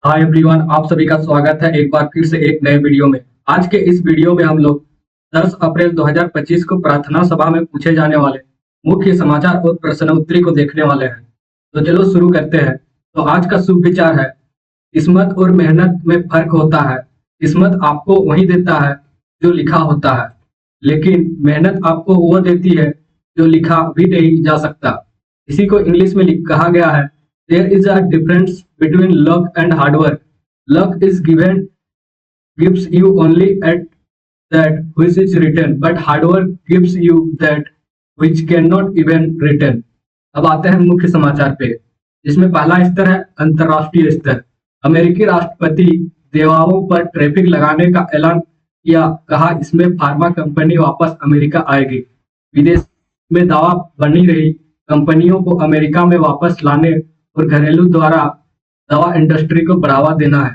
Hi everyone, आप सभी का स्वागत है एक बार फिर से एक नए वीडियो में। आज के इस वीडियो में हम लोग 10 अप्रैल 2025 को प्रार्थना सभा में पूछे जाने वाले मुख्य समाचार और प्रश्नोत्तरी को देखने वाले हैं। तो चलो शुरू करते हैं। तो आज का शुभ विचार है, किस्मत और मेहनत में फर्क होता है। किस्मत आपको वही देता है जो लिखा होता है, लेकिन मेहनत आपको वो देती है जो लिखा भी नहीं जा सकता। इसी को इंग्लिश में कहा गया है, there is a difference between luck and hard work. Luck is gives you only at that which is written, but hard work gives you that which cannot even written. अब आते हैं मुख्य समाचार पे, जिसमें पहला स्तर है अंतरराष्ट्रीय स्तर। अमेरिकी राष्ट्रपति दवाओं पर ट्रैफिक लगाने का ऐलान किया, कहा इसमें फार्मा कंपनी वापस अमेरिका आएगी। विदेश में दावा बनी रही कंपनियों को अमेरिका में वापस लाने और घरेलू द्वारा दवा इंडस्ट्री को बढ़ावा देना है।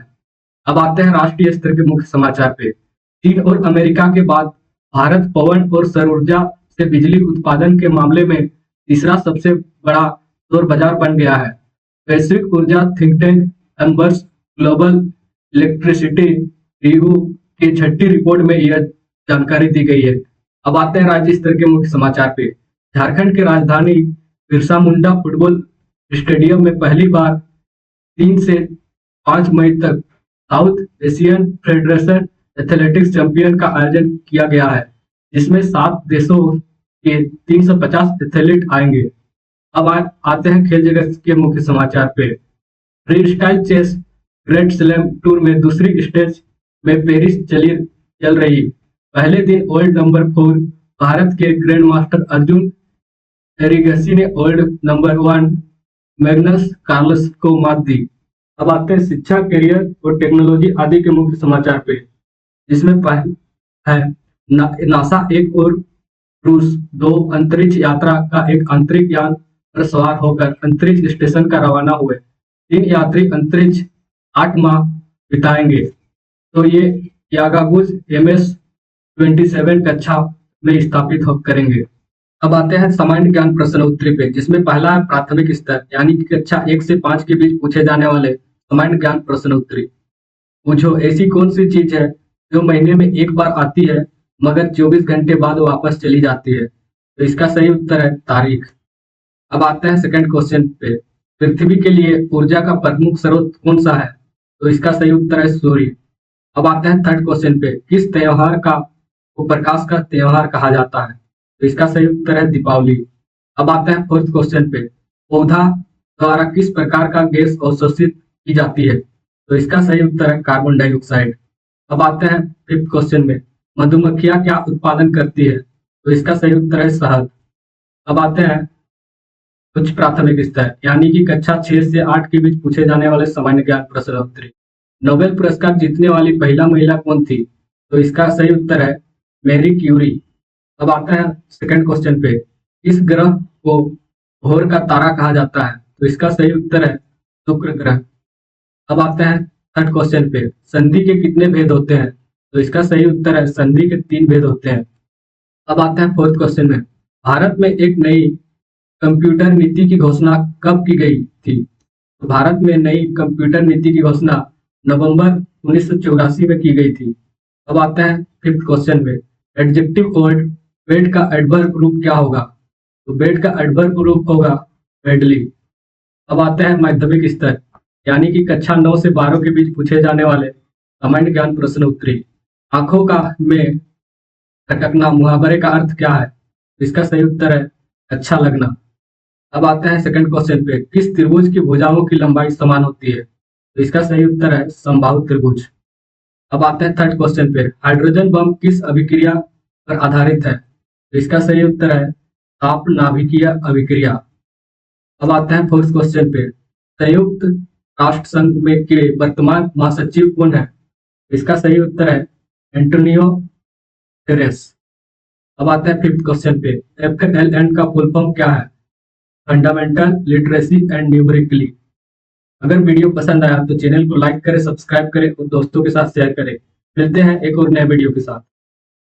अब आते हैं राष्ट्रीय स्तर के मुख्य समाचार पे। चीन और अमेरिका के बाद भारत पवन और सौर ऊर्जा से बिजली उत्पादन के मामले में तीसरा सबसे बड़ा सौर बाजार बन गया है। वैश्विक ऊर्जा think tank एम्बर्स global electricity review की 6ठी रिपोर्ट में यह जानकारी दी गई है। अब आते हैं राज्य स्तर के मुख्य समाचार पे। झारखंड की राजधानी बिरसा मुंडा फुटबॉल स्टेडियम में पहली बार 3 से 5 मई तक south Asian federation athletics champion का आयोजन किया गया है, जिसमें 7 देशों के 350 एथलीट आएंगे। अब आते हैं खेल जगत के मुख्य समाचार पे। Free style chess grand slam tour में दूसरी स्टेज में पेरिस चल रही। पहले दिन वर्ल्ड नंबर 4 भारत के ग्रैंड मास्टर अर्जुन एरिगसी ने वर्ल्ड नंबर 1 मैग्नस कार्लस को मात दी। अब आते हैं शिक्षा, करियर और टेक्नोलॉजी आदि के मुख्य समाचार पे, जिसमें पहला है नासा 1 और रूस 2 अंतरिक्ष यात्रा का एक अंतरिक्ष यान पर सवार होकर अंतरिक्ष स्टेशन का रवाना हुए। 3 यात्री अंतरिक्ष 8 माह बिताएंगे। तो ये यागागुच MS-27 कक्षा में स्थापित करेंगे। अब आते हैं सामान्य ज्ञान प्रश्न उत्तरी पे, जिसमें पहला है प्राथमिक स्तर यानी कि कक्षा 1 से 5 के बीच पूछे जाने वाले सामान्य ज्ञान प्रश्न उत्तरी। पूछो, ऐसी कौन सी चीज है जो महीने में एक बार आती है मगर 24 घंटे बाद वापस चली जाती है? तो इसका सही उत्तर है तारीख। अब आते हैं सेकंड क्वेश्चन पे, पृथ्वी के लिए ऊर्जा का प्रमुख स्रोत कौन सा है? तो इसका सही उत्तर है सूर्य। अब आते हैं थर्ड क्वेश्चन पे, किस त्योहार को प्रकाश का त्योहार कहा जाता है? तो इसका सही उत्तर है दीपावली। अब आते हैं फोर्थ क्वेश्चन पे, पौधा द्वारा किस प्रकार का गैस अवशोषित की जाती है? तो इसका सही उत्तर है कार्बन डाइऑक्साइड। अब आते हैं फिफ्थ क्वेश्चन में, मधुमक्खियां क्या उत्पादन करती है? तो इसका सही उत्तर है शहद। अब आते हैं उच्च प्राथमिक स्तर यानी कि कक्षा 6 से 8 के बीच पूछे जाने वाले सामान्य ज्ञान प्रश्न उत्तरी। नोबेल पुरस्कार जीतने वाली पहला महिला कौन थी? तो इसका सही उत्तर है मैरी क्यूरी। अब आते हैं सेकंड क्वेश्चन पे, इस ग्रह को भोर का तारा कहा जाता है? तो इसका सही उत्तर है शुक्र ग्रह। अब आते हैं थर्ड क्वेश्चन पे, संधि के कितने भेद होते हैं? तो इसका सही उत्तर है संधि के 3 भेद होते हैं। अब आते हैं फोर्थ क्वेश्चन में, भारत में एक नई कंप्यूटर नीति की घोषणा कब की गई थी? तो भारत में नई कंप्यूटर नीति की घोषणा नवंबर 1984 में की गई थी। अब आते हैं फिफ्थ क्वेश्चन में, एडजेक्टिव वर्ड बेड का एडवर्ब रूप क्या होगा? तो बेड का एडवर्ब रूप होगा बेडली। अब आते हैं माध्यमिक स्तर यानी कि कक्षा 9 से 12 के बीच पूछे जाने वाले सामान्य ज्ञान प्रश्न उत्तरी। आंखों का में खटकना मुहावरे का अर्थ क्या है? इसका सही उत्तर है अच्छा लगना। अब आते हैं सेकंड क्वेश्चन पे, किस त्रिभुज की भुजाओं की लंबाई समान होती है? तो इसका सही उत्तर है समबाहु त्रिभुज। अब आते हैं थर्ड क्वेश्चन पे, हाइड्रोजन बम किस अभिक्रिया पर आधारित है? तो इसका सही उत्तर है ताप नाभिकीय अभिक्रिया। अब आते हैं फोर्थ क्वेश्चन पे, संयुक्त राष्ट्र संघ में के वर्तमान महासचिव कौन है? इसका सही उत्तर है एंटोनियो गुतेरेस। अब आते हैं फिफ्थ क्वेश्चन पे, FLN का फुल फॉर्म क्या है? Fundamental literacy and numerically. अगर वीडियो पसंद आया तो चैनल को लाइक करें, सब्सक्राइब करें और दोस्तों के साथ शेयर करें। मिलते हैं एक और नए वीडियो के साथ।